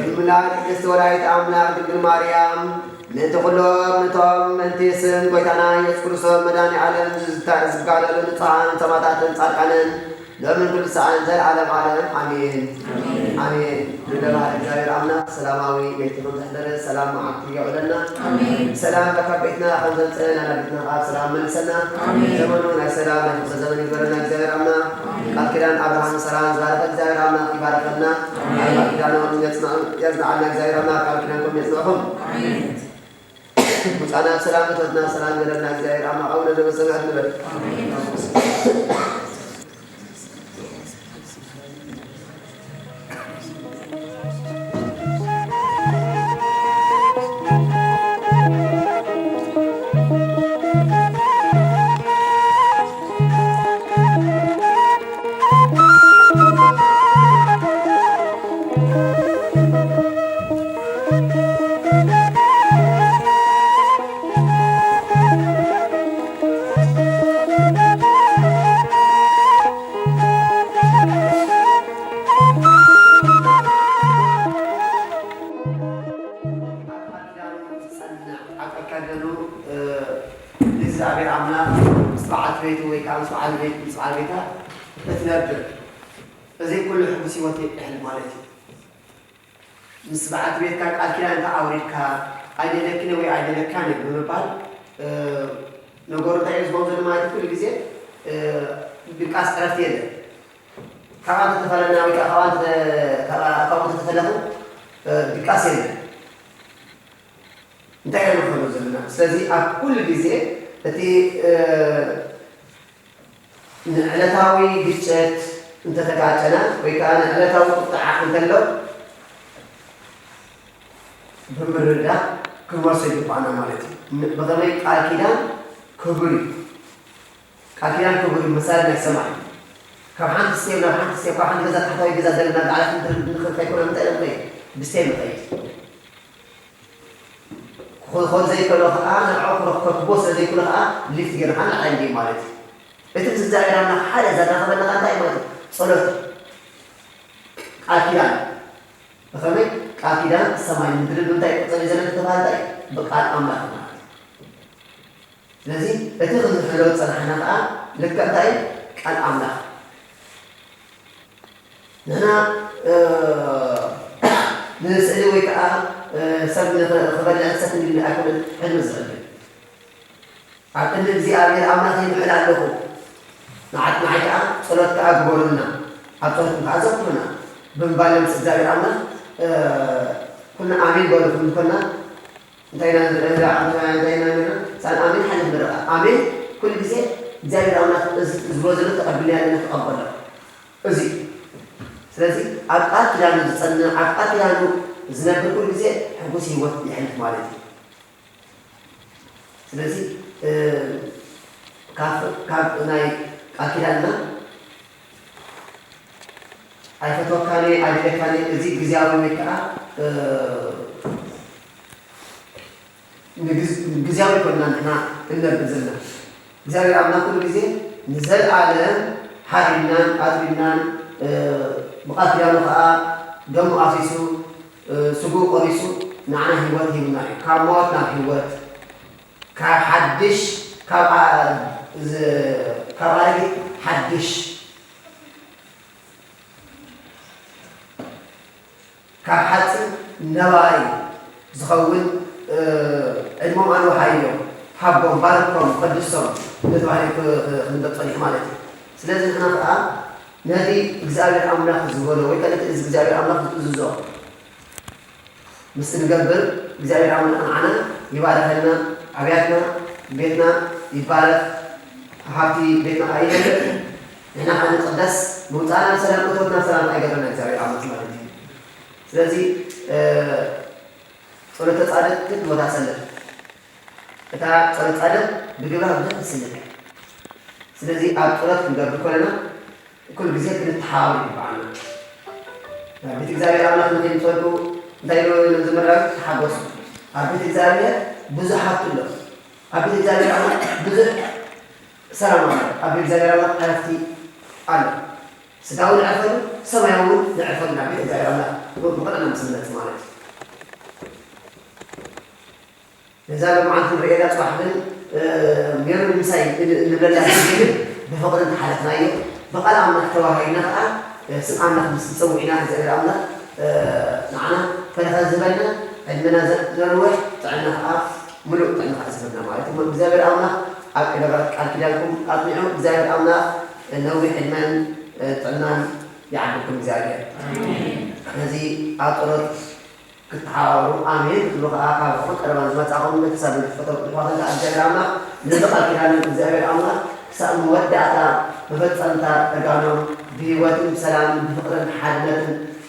الملاك استولايت أملاك دقل مريم نتقلوا نتوم من تيسن قويتانا يسكرسوا مداني علم زبقالوا نطعان تماتات صارقانن لمن كل ساعة زي العالم عالم آمين آمين لله إجابة عمنا سلاماوي بيتكم تحضر السلام معك يعلنا سلام لك بيتنا خمسة سنة بيتنا قاب سلام من سنة زمننا سلام لك زمن يبرنا إجابة عمنا قد كدان أبراهام سلام زارت إجابة عمنا إبارك لنا قد كدان يصنع عنا إجابة عمنا قد كدانكم يصنعهم مصانا سلام لتوتنا سلام لنا إجابة عمنا أولا لبسنا أدنبت مسبعات بيتك أكيد أنت أوريك أيديك نوي أيديك كان بمبال نقول تعيش بوزن ما يدخل جزء بكاس عرفتيه كمان تتفلنا ويك كمان تتفلنا بكاسين أنت كم خلوز لنا سلزي أكل جزء تي على تاوي جشت أنت تقاعدنا ويكان على تاوي قطع أنت له بمردا كبر سيدنا مالتي بدل كاكيدان كبري كاكيدان كبري مسار نسمع كمان تسيب كمان جزء تحتوي جزء دلنا على ندخل في كل منطقة بستين طيب خذ زي كل أنا عقرب كبوس زي كل اللي في جرحنا عندي مالتي بتتزايد أنا حالة زادنا خبرنا عن دائما صلوت كاكيدان فهمت كاكيدان السماء مدري نتاي زي زمان تبالتاي بقال أملاك لذي بتأخذ الحلول صنعنا لك تاي قال أملاك هنا نسأل ويكا سبنا خبرنا أنسان اللي أكل علم الزرق عقل الزيارة الأملاك يحل له نعت معك صلوت كأكبرنا أبطلت متعزبنا بنبالم سجاد الأملاك كنا آمين بقول كنا داينا سان آمين حل برا آمين كل شيء زي الأملاك زوجنا تقبلها لنا تقبلها أزي سلسي عقات لانو تصنع عقات لانو زناب كل شيء حبوسي وقت يحلف مالتي سلسي كاف ناي أكيدنا أيفتو كاني أديك كاني زي جزاوي مكان ጊዜያዊ كنا نحن ننبذنا እግዚአብሔር አምላክ ሁሉ ጊዜ ንዘለዓለም ሓሪናን ኣጥቢናን ብቃት ያሉ ከዓ ደሙ ኣፊሱ ስጉ ቆሪሱ ንዓና ህይወት ሂብና እዩ ካብ ሞት ናብ ህይወት ካብ ሓድሽ ካብ ኣረጊት ሓድሽ ካብ ሓፅን ነባሪ ዝኸውን ዕድሞም ኣንወሓዮም ሓቦም ባርኮም ቀድሶም ነተባሂሉ ክንደፀኒሕ ማለት እዩ ስለዚ ንሕና ከዓ ነቲ እግዚኣብሔር ኣምላኽ ዝበሎ ወይ ከዓ እዚ እግዚኣብሔር ኣምላኽ ዝእዝዞ ምስ ንገብር እግዚኣብሔር ኣምላኽ ንዓና ይባረኸልና ኣብያትና ቤትና ይባረኽ ሃብቲ ቤትና ኣይደልዕ ንሕና ከዓ ንቅደስ ምውፃእና ሰላም እቶትና ሰላም ኣይገበርና እግዚኣብሔር ኣምላኽ ማለት እዩ ስለዚ ጸሎተ ጻድቅ ግን ቦታ ሰለፍ እታ ጸሎተ ጻድቅ ብግብራ ብዙሕ ትስልሕ ስለዚህ ኣብ ጸሎት ክንገብር ከለና ኩሉ ግዜ ክንተሓባበር ይግባአና ኣብ ቤተ እግዚአብሔር ኣምላኽ ንከይትጸልዩ እንታይ ኢሉ ዝምራቅ ተሓጎሱ ኣብ ቤተ እግዚአብሔር ብዙሕ ሃብቲ ኣሎ ኣብ ቤተ እግዚአብሔር ኣምላኽ ብዙሕ ሰላም ኣሎ ኣብ ቤተ እግዚአብሔር ኣምላኽ ዕረፍቲ ኣሎ ስጋዊ ንዕረፈሉ ሰማያዊ ንዕረፈሉ ናብ ቤተ እግዚአብሔር ኣምላኽ ብቐጥና ምስምነት ማለት እዩ እዛ ብመዓልቲ ንሪኤላ ፅባሕ ግን ገሩ ምሳይ ንብለላ ግን ብፍቕሪ እንተሓለፍናዮ بقال أمنا توهينا الآن سمعنا خمس تسوينا زي الأمنا معنا فنخزبنا عندنا نروح تعنا ملوك تعنا خزبنا معنا زي الأمنا إذا قال كلامكم أطيعوا زي الأمنا نوي حلمان تعنا يعبكم زي هذه أطرد كتحاوروا آمين كتلوها آخر فقط أنا ما تعقون متسابق الفترة الفاضلة زي الأمنا نزقل كلام زي الأمنا سأمودعتا بفتنة تجانو بيوت سلام بفقر حدث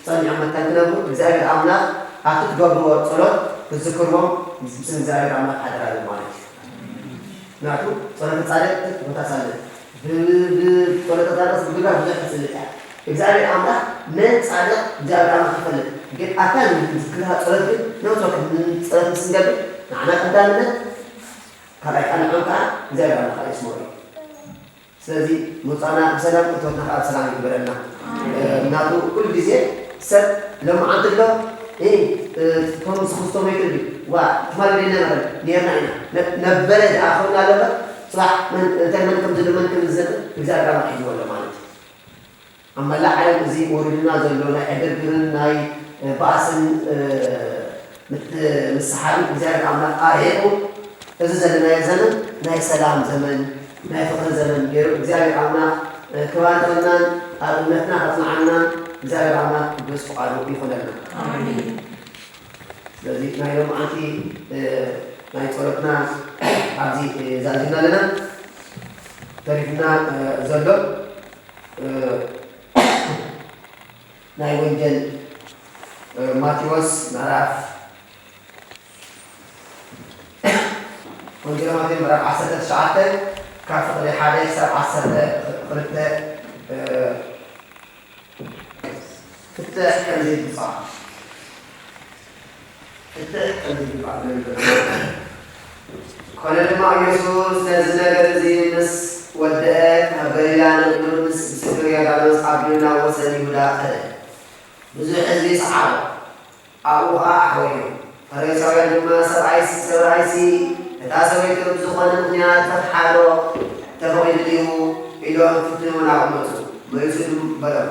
صنع متنبو زائر أمنا أعطت قبروا صلاة بذكرهم بسم زائر أمنا حضر على المالك نعتو صلاة تصالح متصالح صلاة تصالح بقدر بجح سلطة زائر أمنا من صالح زائر أمنا خفلت قد أكل من ذكرها صلاة نوترك من صلاة سنجاب نحن قدامنا كذلك أنا أنت زائر أمنا خالص موري ስለዚህ ሙፃና ሰላም እቶትና ካብ ሰላም ይግበረና እናቱ ኩሉ ግዜ ሰብ ለማዓንትሎ ቶም ስክስቶ ሜትር ዋ ትማለደና ነበር ነርና ኢና ነበረ ዝኣኸብና ኣለበ ፅባሕ እንታይ መንከም ዘሎ መንከም ዝዘጥ እግዚኣብሔር ኣምላኽ ሒዝወሎ ማለት እዩ ኣብ መላእ ዓለም እዚ ወሪድና ዘሎ ናይ ዕግርግርን ናይ ባእስን ምስሓብን እግዚኣብሔር ኣምላኽ ኣርሒቑ እዚ ዘለናዮ ዘመን ናይ ሰላም ዘመን ናይ ፍቅሪ ዘመን ገይሩ እግዚአብሔር ኣምላኽ ከባንተናን ኣብነትና ኣፅናዓና እግዚአብሔር ኣምላኽ ቅዱስ ፍቃዱ ይኹነልና አሜን ስለዚ ናይ ሎማዓንቲ ናይ ጸሎትና ኣብዚ ዛዚና ኣለና ተሪፍና ዘሎ ናይ ወንጌል ማቴዎስ ምዕራፍ ወንጌል ማቴዎስ ምዕራፍ 19 كان فقد حادث سبع سنة قلت فتح كنزيد صح فتح كنزيد بعد قال لما يسوس نزل جرزي نس ودأت هبيلان نس بسكريا قالوا أصحابنا وسني ولا بزح زي صعب أبوها حوي فريسوا لما سبعيسي تاسوي كم زخنا مخنيات فتحالو تفوق اليوم إلى أن تفتنون عمته ما يسلم بلم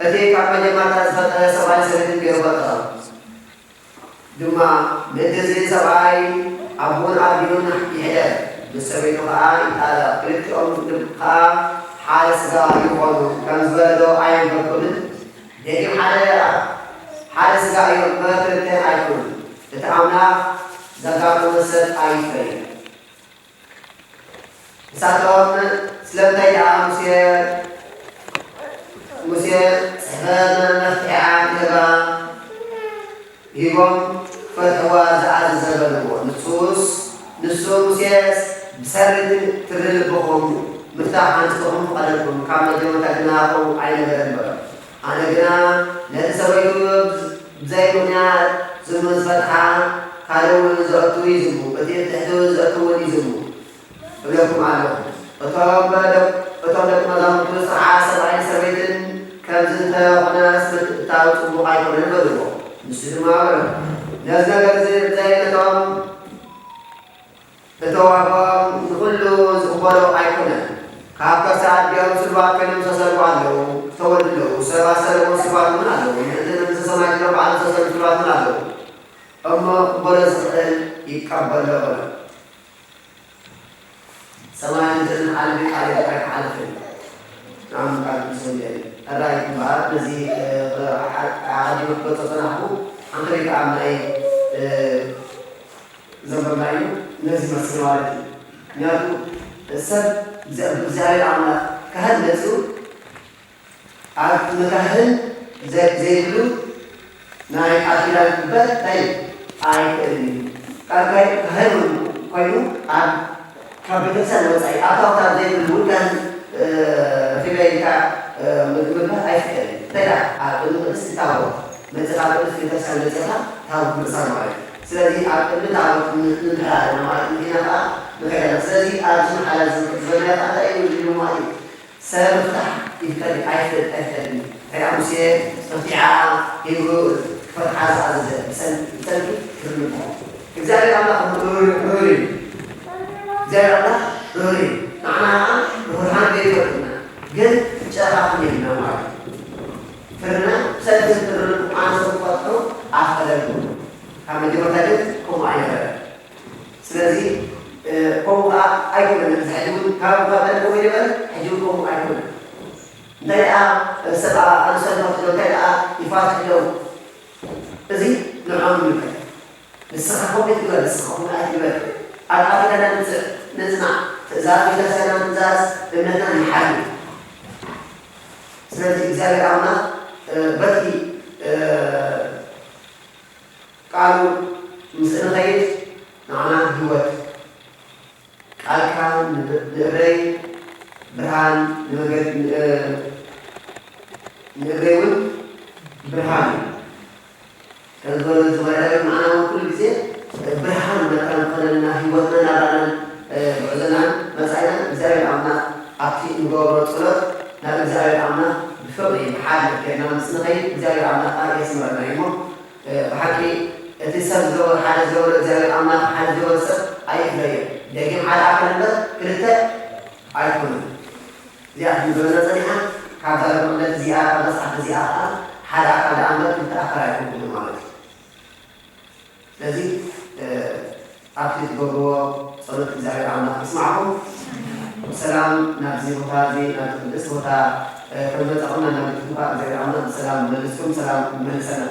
أتي كم جماعة فتح سبعين سنة بيربطها دما مدرسة سبعين أبون أبيون يحيى بسبب قاعد على كل يوم تبقى حارس قاعد يقول كم زبالو عين بقول لكن حارس قاعد يقول ما ترتاح عيون تتعامل زكاة مسد عيفي ساتون سلمتي دعا مسير سبانا نفتعا كبا يقوم فتوى زعاد الزبنو نصوص مسير بسرد ترلبهم مفتاح عنتكم قلبكم كامل جمعة أجناكم عين غير أنا قنا لا تسويكم زي منيات زمز فتحا كانوا زرتوا يزموا بدي تحدوا زرتوا يزموا ولكم على أتوقع مدام تسعة سبعين سبعين كم زنتا وناس تعود مقايمة نبضوا نسير ما أقول نازل زي نتوقع كله زبالة أيقونة كابك ساعات بيوم سبعة كلام سبعة له تقول له سبعة من له يعني نسمع كلام بعد سبعة من له أما برز يقبل له سماعين جن على على فين نعم قال مسلم الرأي بعد نزي عادي بتصنعه عن طريق عملي زنب معي نزي مسؤولية نادو السب زي عمل كهل نسو عاد مكهل زي بلو ناي عادي بس تاي كاي كهل كايو عاد كابتن سنة وسعي أتوقع زي بلو كان في بيتها مدمنها أي شيء تلا عاد استتابع مثلا في تسعة مثلا هذا مثلا معي سلذي عاد تعرف من هذا ما هنا مثلا سلذي أرجع على زمانات على أي وجه معي سأفتح يفتح أي أمسية استطاع يقول فتح هذا سلذي كلمة إذا الله نوري زي الله نوري أنا برهان بيتنا جد شرح مننا معي فرنا سلذي ترى عن صفاته أخذهم كما جرت كم عينه سلذي كم أيقونة نزحجون كم قبل كم يبل حجون كم أيقونة نلاقي سبعة أنا سنة نلاقي يفاش اليوم زي نعم منك السخاء كم يتقول السخاء كم أيقونة أنا نسمع زاد إذا سنة نزاز لأننا نحل سلذي إزاي عنا بدي قالوا مسألة غير معناه هو قال كان نبري برهان نبريون برهان كان قول زملاء معنا كل شيء برهان مثلا قلنا هوتنا نرانا بعدنا مسألة زي عنا أكيد نقول صلاة نبي زي عنا بفضل حال كنا مسألة غير زي عنا أي اسم رأيهم بحكي تسب زور حال زور زي أما حال زور سب أي غير لكن حال عقل بس كلته أيكون زيادة بدنا صنيعة كذا من زيادة بس حتى زيادة حال عقل عمل كنت أخر أيكون بالمعرض لذي أكيد برضو صدق زي عمل اسمعكم السلام نبزي وهذه نبزي وها كنا تقولنا نبزي وها زي عمل السلام نبزكم سلام من سنة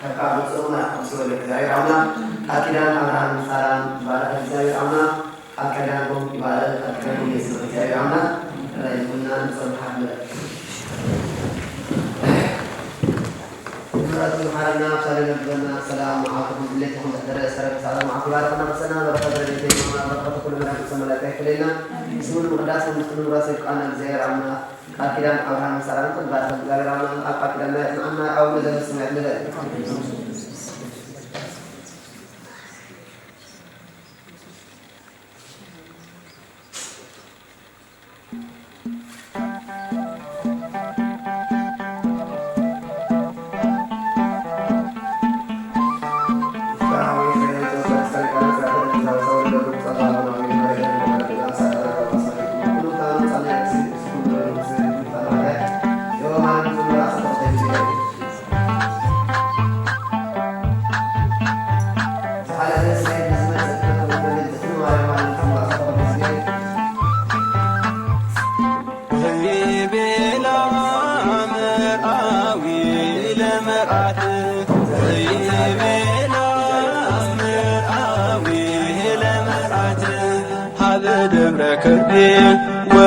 كابوس أمنا مسؤول كذا يرانا أكيدان أمران سلام بارك كذا يرانا أكيدان كم بارك أكيدان يسوع كذا يرانا لا يكوننا نصلي حمد Tuhanna sallallahu salam alaikum wa rahmatullahi salam alaikum wa rahmatullahi Bismul muqaddas muslimun rasul ana zairana akiran Abraham salam kan bahasa zairana akiran anna awal dari semua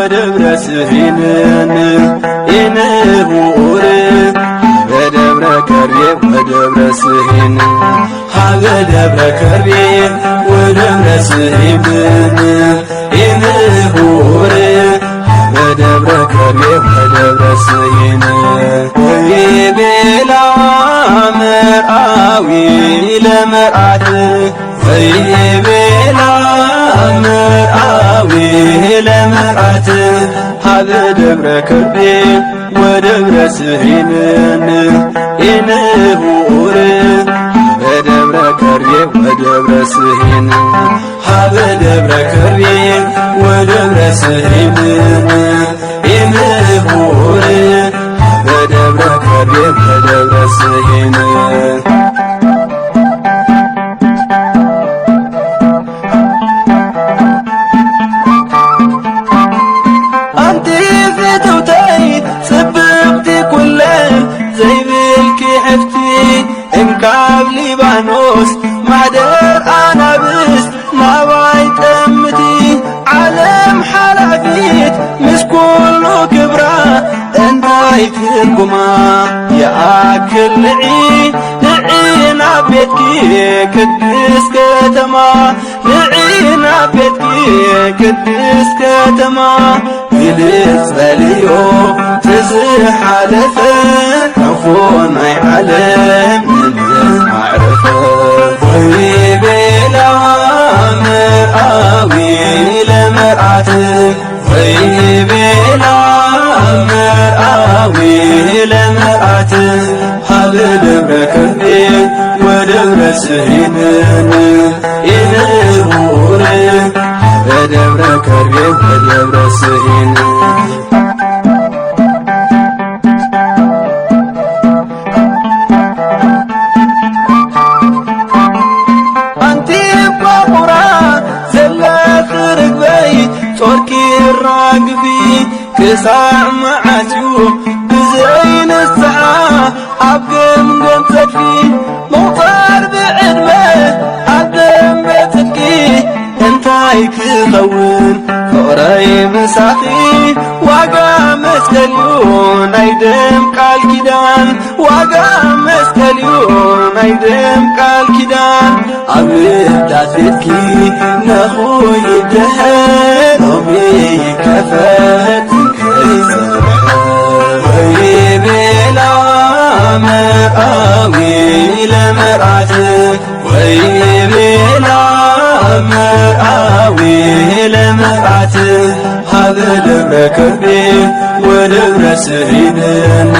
ودبر سهينن إنهور ودبر كربي ودبر سهينن هذا دبر كربي ودبر سهينن إنهور ودبر كربي ودبر سهينن ويبلا مرآوي لمرآوي ለመርዓት ሃበ ደብረ ከርቤ ወደብረ ስሂንን ኢንሁር ሃበ ደብረ ከርቤ ወደብረ ስሂን ሃበ ደብረ ከርቤ ወደብረ ስሂንን ኢንሁር ሃበ ደብረ ከርቤ ወደብረ ስሂን እንካብ ሊባኖስ ማሕደር ኣናብስት ናባይ ጠምቲ ዓለም ሓላፊት ምስ ኩሉ ክብራ እንታይ ትርጉማ የኣክል ንዒ ናብ ቤትኪ ቅድስ ከተማ ንዒና ቤትኪ ቅድስ ከተማ ግልጽ በልዮ ትዝሓለፈ ዕፉ ናይ ዓለም ንመዓረፈ ወይቤላ መርኣዊ ለመርዓት ወይቤላ መርኣዊ ለመርዓት ሃበ ደብረ ከርቤ ወደብረ ስሂንን ኢንሁር ሃበ ደብረ ከርቤ ወደብረ ስሂን ክሳዕ መዓዝዩ ብዘይንስሓ ኣብ ገምገም ሰፊ መውፃር ብዕድመ ኣብ ደንበ ጽድቂ እንታይ ክኸውን ፍቕረይ ምሳኺ ዋጋ መስቀልዩ ናይ ደም ቃል ኪዳን ዋጋ መስቀልዩ ናይ ደም ቃል ኪዳን ኣብ እብዳት ቤትኪ ነኹ ይድሕር ሎሚ ይከፈት ወይቤላ መርኣዊ ለመርዓት ወይቤላ መርኣዊ ለመርዓት ሃበ ደብረ ከርቤ ወደብረ ስሂንን